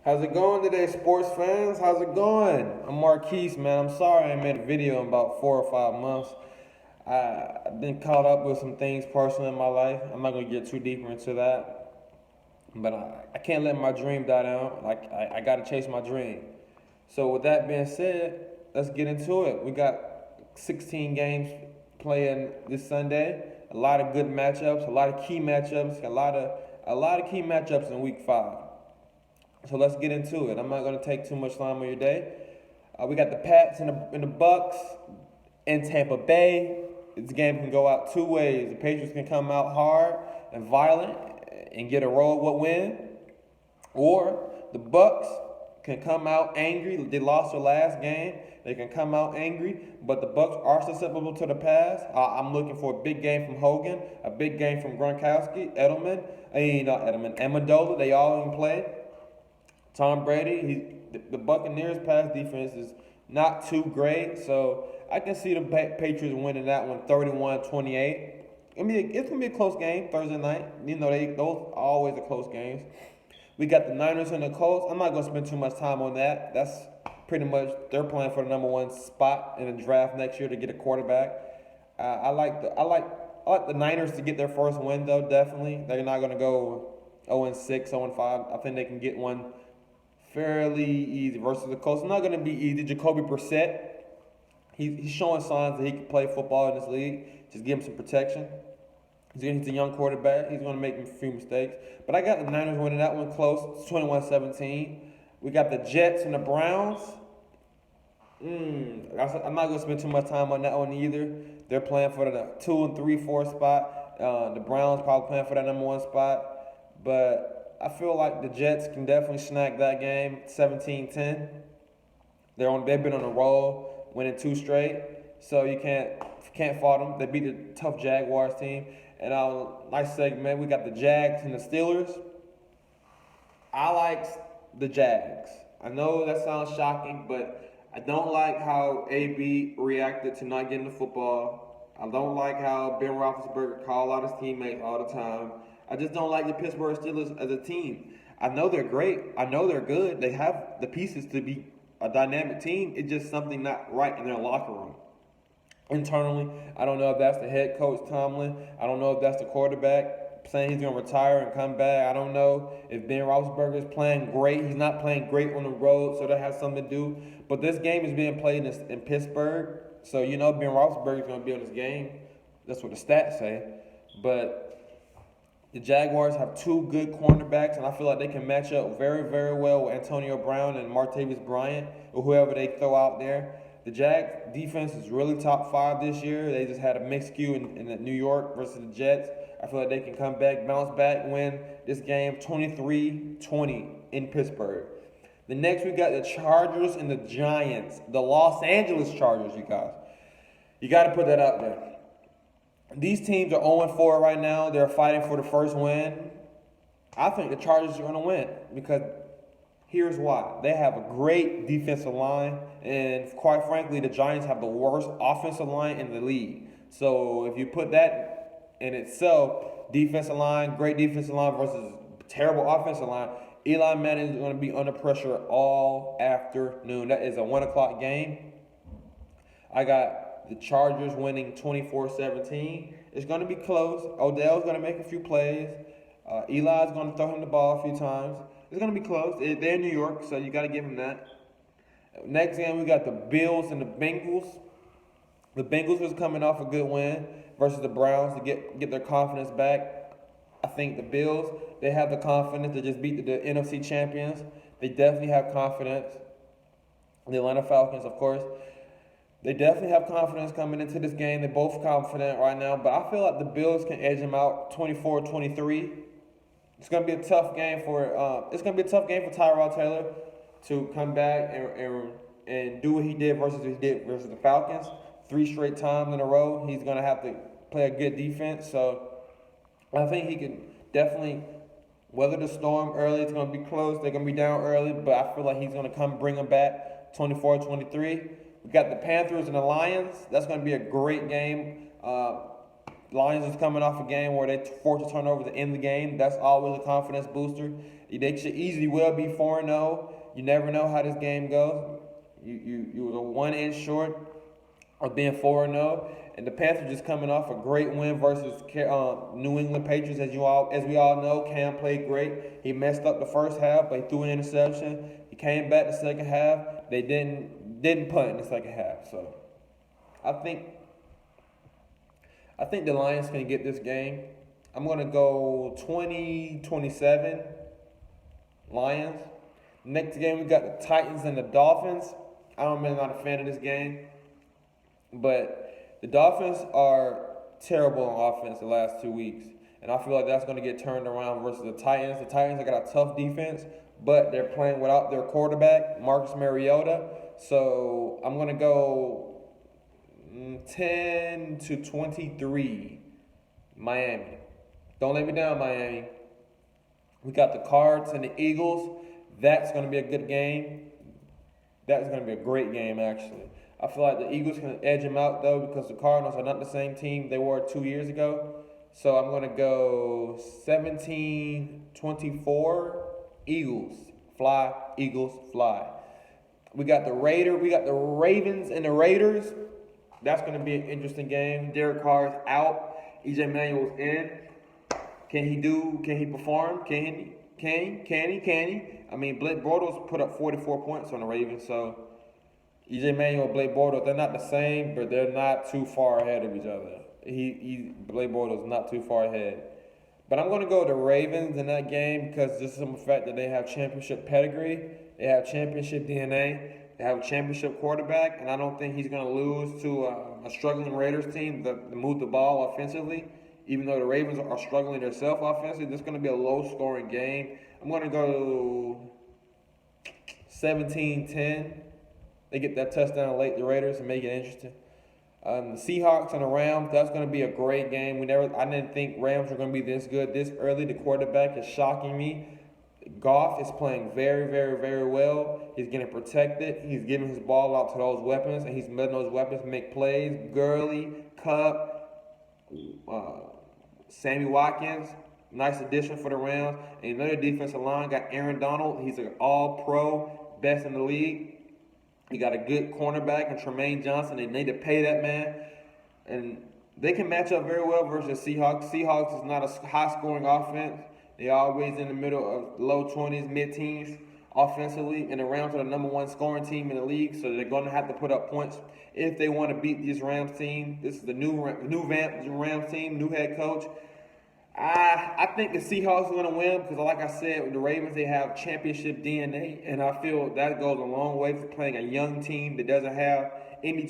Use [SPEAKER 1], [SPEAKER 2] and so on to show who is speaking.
[SPEAKER 1] How's it going today, sports fans? How's it going? I'm Marquise, man. I'm sorry I made a video in about 4 or 5 months. I've been caught up with some things personally in my life. I'm not gonna get too deeper into that, but I can't let my dream die down. I gotta chase my dream. So with that being said, let's get into it. We got 16 games playing this Sunday. A lot of good matchups, a lot of key matchups, a lot of key matchups in Week 5. So let's get into it. I'm not going to take too much time of your day. We got the Pats and the Bucks in Tampa Bay. This game can go out two ways. The Patriots can come out hard and violent and get a road win, or the Bucks can come out angry. They lost their last game. They can come out angry, but the Bucks are susceptible to the pass. I'm looking for a big game from Hogan, a big game from Gronkowski, Amendola. They all can play. Tom Brady, the Buccaneers' pass defense is not too great, so I can see the Patriots winning that one 31-28. It's gonna be a close game Thursday night. Those are always the close games. We got the Niners and the Colts. I'm not gonna spend too much time on that. That's pretty much they're playing for the number one spot in the draft next year to get a quarterback. I like the Niners to get their first win though. Definitely, they're not gonna go 0-6, 0-5. I think they can get one fairly easy versus the Colts. It's not going to be easy. Jacoby Brissett, he's showing signs that he can play football in this league. Just give him some protection. He's a young quarterback. He's going to make a few mistakes. But I got the Niners winning that one close. It's 21-17. We got the Jets and the Browns. I'm not going to spend too much time on that one either. They're playing for the 2 and 3, 4 spot. The Browns probably playing for that number one spot. But I feel like the Jets can definitely snag that game 17-10. They've been on a roll, winning 2 straight. So you can't fault them. They beat the tough Jaguars team. And nice segment. We got the Jags and the Steelers. I like the Jags. I know that sounds shocking, but I don't like how AB reacted to not getting the football. I don't like how Ben Roethlisberger called out his teammates all the time. I just don't like the Pittsburgh Steelers as a team. I know they're great. I know they're good. They have the pieces to be a dynamic team. It's just something not right in their locker room. Internally, I don't know if that's the head coach, Tomlin. I don't know if that's the quarterback saying he's going to retire and come back. I don't know if Ben Roethlisberger is playing great. He's not playing great on the road, so that has something to do. But this game is being played in Pittsburgh, so Ben Roethlisberger is going to be on this game. That's what the stats say. But the Jaguars have 2 good cornerbacks, and I feel like they can match up very, very well with Antonio Brown and Martavis Bryant or whoever they throw out there. The Jags defense is really top 5 this year. They just had a mixed skew in New York versus the Jets. I feel like they can come back, bounce back, win this game 23-20 in Pittsburgh. The next we got the Chargers and the Giants, the Los Angeles Chargers, you guys. You got to put that out there. These teams are 0-4 right now. They're fighting for the first win. I think the Chargers are going to win because here's why. They have a great defensive line, and quite frankly, the Giants have the worst offensive line in the league. So if you put that in itself, great defensive line versus terrible offensive line, Eli Manning is going to be under pressure all afternoon. That is a 1 o'clock game. I got the Chargers winning 24-17. It's going to be close. Odell's going to make a few plays. Eli's going to throw him the ball a few times. It's going to be close. They're in New York, so you got to give them that. Next game, we got the Bills and the Bengals. The Bengals was coming off a good win versus the Browns to get their confidence back. I think the Bills, they have the confidence to just beat the NFC champions. They definitely have confidence. The Atlanta Falcons, of course. They definitely have confidence coming into this game. They're both confident right now, but I feel like the Bills can edge them out 24-23. It's gonna be a tough game for Tyrod Taylor to come back and do what he did versus the Falcons 3 straight times in a row. He's gonna have to play a good defense. So I think he can definitely weather the storm early. It's gonna be close. They're gonna be down early, but I feel like he's gonna come bring them back 24-23. We got the Panthers and the Lions. That's going to be a great game. Lions is coming off a game where they forced a turnover to end the game. That's always a confidence booster. They should easily well be 4-0. You never know how this game goes. You were 1 inch short of being 4-0, and the Panthers just coming off a great win versus New England Patriots. As we all know, Cam played great. He messed up the first half, but he threw an interception. He came back the second half. They didn't punt in the second half. So I think the Lions can get this game. I'm gonna go 20-27 Lions. Next game we got the Titans and the Dolphins. I'm really not a fan of this game, but the Dolphins are terrible on offense the last 2 weeks, and I feel like that's going to get turned around versus the Titans. The Titans have got a tough defense, but they're playing without their quarterback, Marcus Mariota. So I'm going to go 10-23 Miami. Don't let me down, Miami. We got the Cards and the Eagles. That's going to be a good game. That's going to be a great game, actually. I feel like the Eagles can edge them out, though, because the Cardinals are not the same team they were 2 years ago. So I'm going to go 17-24 Eagles. Fly, Eagles, fly. We got the Ravens and the Raiders. That's going to be an interesting game. Derek Carr's out. EJ Manuel's in. Can he perform? Can he? I mean, Blake Bortles put up 44 points on the Ravens, so EJ Manuel, Blake Bortles, they're not the same, but they're not too far ahead of each other. Blake Bortles is not too far ahead. But I'm going to go to Ravens in that game because just from the fact that they have championship pedigree, they have championship DNA, they have a championship quarterback, and I don't think he's going to lose to a struggling Raiders team that move the ball offensively. Even though the Ravens are struggling themselves offensively, this is going to be a low-scoring game. I'm going to go 17-10. They get that touchdown late, the Raiders, and make it interesting. The Seahawks and the Rams, that's going to be a great game. I didn't think Rams were going to be this good this early. The quarterback is shocking me. Goff is playing very, very, very well. He's getting protected. He's giving his ball out to those weapons, and he's letting those weapons make plays. Gurley, Kupp, Sammy Watkins, nice addition for the Rams. And another defensive line got Aaron Donald. He's an all-pro, best in the league. You got a good cornerback and Tremaine Johnson. They need to pay that man. And they can match up very well versus Seahawks. Seahawks is not a high-scoring offense. They're always in the middle of low 20s, mid-teens offensively. And the Rams are the number one scoring team in the league, so they're going to have to put up points if they want to beat this Rams team. This is the new Rams team, new head coach. I think the Seahawks are going to win because, like I said, with the Ravens, they have championship DNA, and I feel that goes a long way for playing a young team that doesn't have any